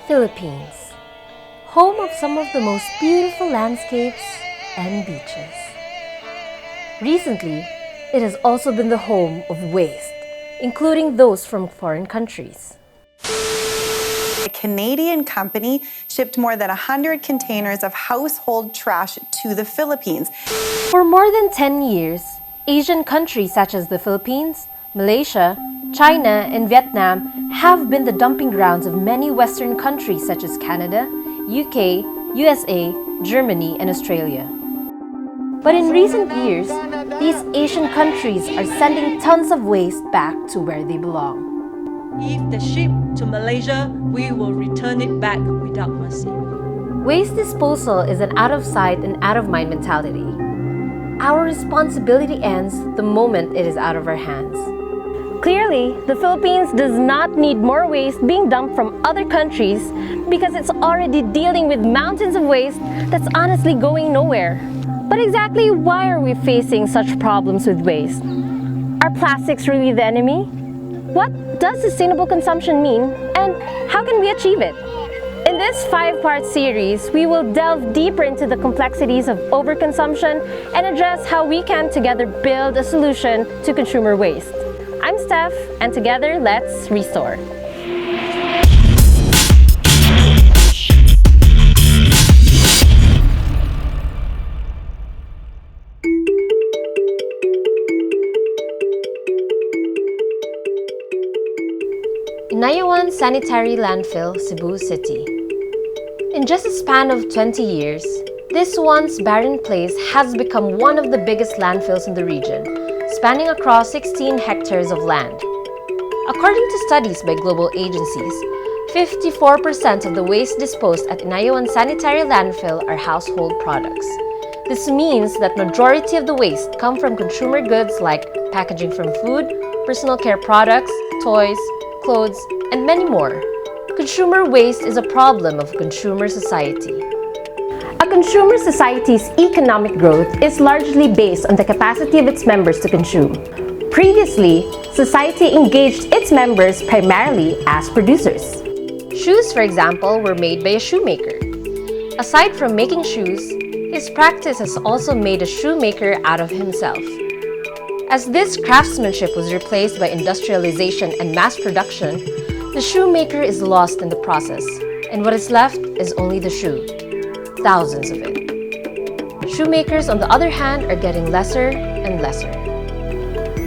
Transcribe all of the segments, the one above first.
Philippines, home of some of the most beautiful landscapes and beaches. Recently, it has also been the home of waste, including those from foreign countries. A Canadian company shipped more than 100 containers of household trash to the Philippines. For more than 10 years, Asian countries such as the Philippines, Malaysia, China, and Vietnam have been the dumping grounds of many Western countries such as Canada, UK, USA, Germany, and Australia. But in recent years, these Asian countries are sending tons of waste back to where they belong. If they ship to Malaysia, we will return it back without mercy. Waste disposal is an out-of-sight and out-of-mind mentality. Our responsibility ends the moment it is out of our hands. Clearly, the Philippines does not need more waste being dumped from other countries because it's already dealing with mountains of waste that's honestly going nowhere. But exactly why are we facing such problems with waste? Are plastics really the enemy? What does sustainable consumption mean, and how can we achieve it? In this 5-part series, we will delve deeper into the complexities of overconsumption and address how we can together build a solution to consumer waste. I'm Steph, and together, let's restore. Inayawan Sanitary Landfill, Cebu City. In just a span of 20 years, this once barren place has become one of the biggest landfills in the region, spanning across 16 hectares of land. According to studies by global agencies, 54% of the waste disposed at Inayawan Sanitary Landfill are household products. This means that majority of the waste come from consumer goods like packaging from food, personal care products, toys, clothes, and many more. Consumer waste is a problem of consumer society. A consumer society's economic growth is largely based on the capacity of its members to consume. Previously, society engaged its members primarily as producers. Shoes, for example, were made by a shoemaker. Aside from making shoes, his practice has also made a shoemaker out of himself. As this craftsmanship was replaced by industrialization and mass production, the shoemaker is lost in the process, and what is left is only the shoe. Thousands of it. Shoemakers, on the other hand, are getting lesser and lesser.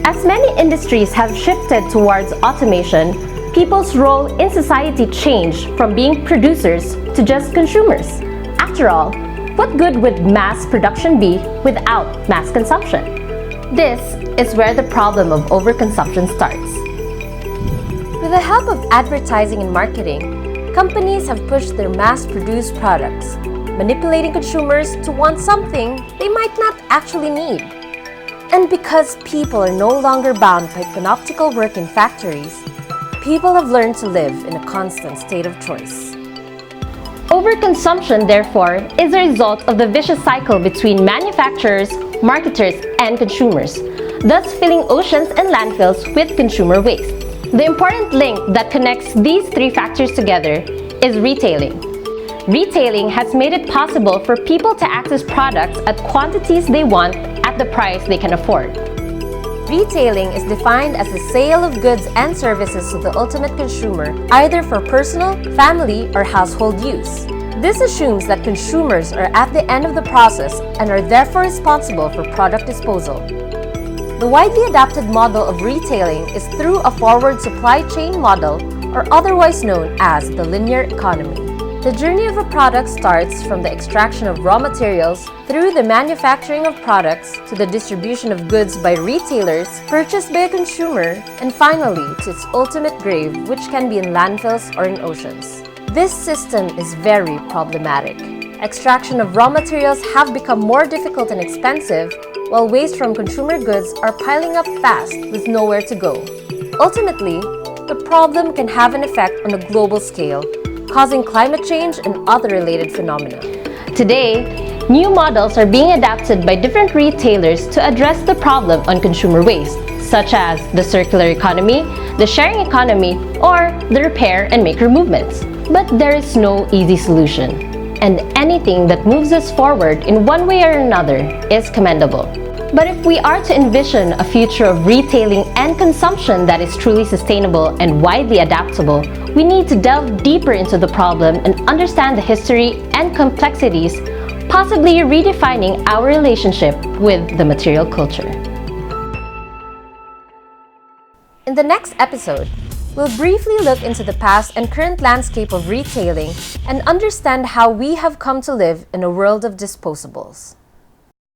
As many industries have shifted towards automation, people's role in society changed from being producers to just consumers. After all, what good would mass production be without mass consumption? This is where the problem of overconsumption starts. With the help of advertising and marketing, companies have pushed their mass-produced products, manipulating consumers to want something they might not actually need. And because people are no longer bound by panoptical work in factories, people have learned to live in a constant state of choice. Overconsumption, therefore, is a result of the vicious cycle between manufacturers, marketers, and consumers, thus filling oceans and landfills with consumer waste. The important link that connects these three factors together is retailing. Retailing has made it possible for people to access products at quantities they want at the price they can afford. Retailing is defined as the sale of goods and services to the ultimate consumer, either for personal, family, or household use. This assumes that consumers are at the end of the process and are therefore responsible for product disposal. The widely adopted model of retailing is through a forward supply chain model, or otherwise known as the linear economy. The journey of a product starts from the extraction of raw materials through the manufacturing of products to the distribution of goods by retailers purchased by a consumer, and finally to its ultimate grave, which can be in landfills or in oceans. This system is very problematic. Extraction of raw materials have become more difficult and expensive, while waste from consumer goods are piling up fast with nowhere to go. Ultimately, the problem can have an effect on a global scale, causing climate change and other related phenomena. Today, new models are being adapted by different retailers to address the problem on consumer waste, such as the circular economy, the sharing economy, or the repair and maker movements. But there is no easy solution, and anything that moves us forward in one way or another is commendable. But if we are to envision a future of retailing and consumption that is truly sustainable and widely adaptable, we need to delve deeper into the problem and understand the history and complexities, possibly redefining our relationship with the material culture. In the next episode, we'll briefly look into the past and current landscape of retailing and understand how we have come to live in a world of disposables.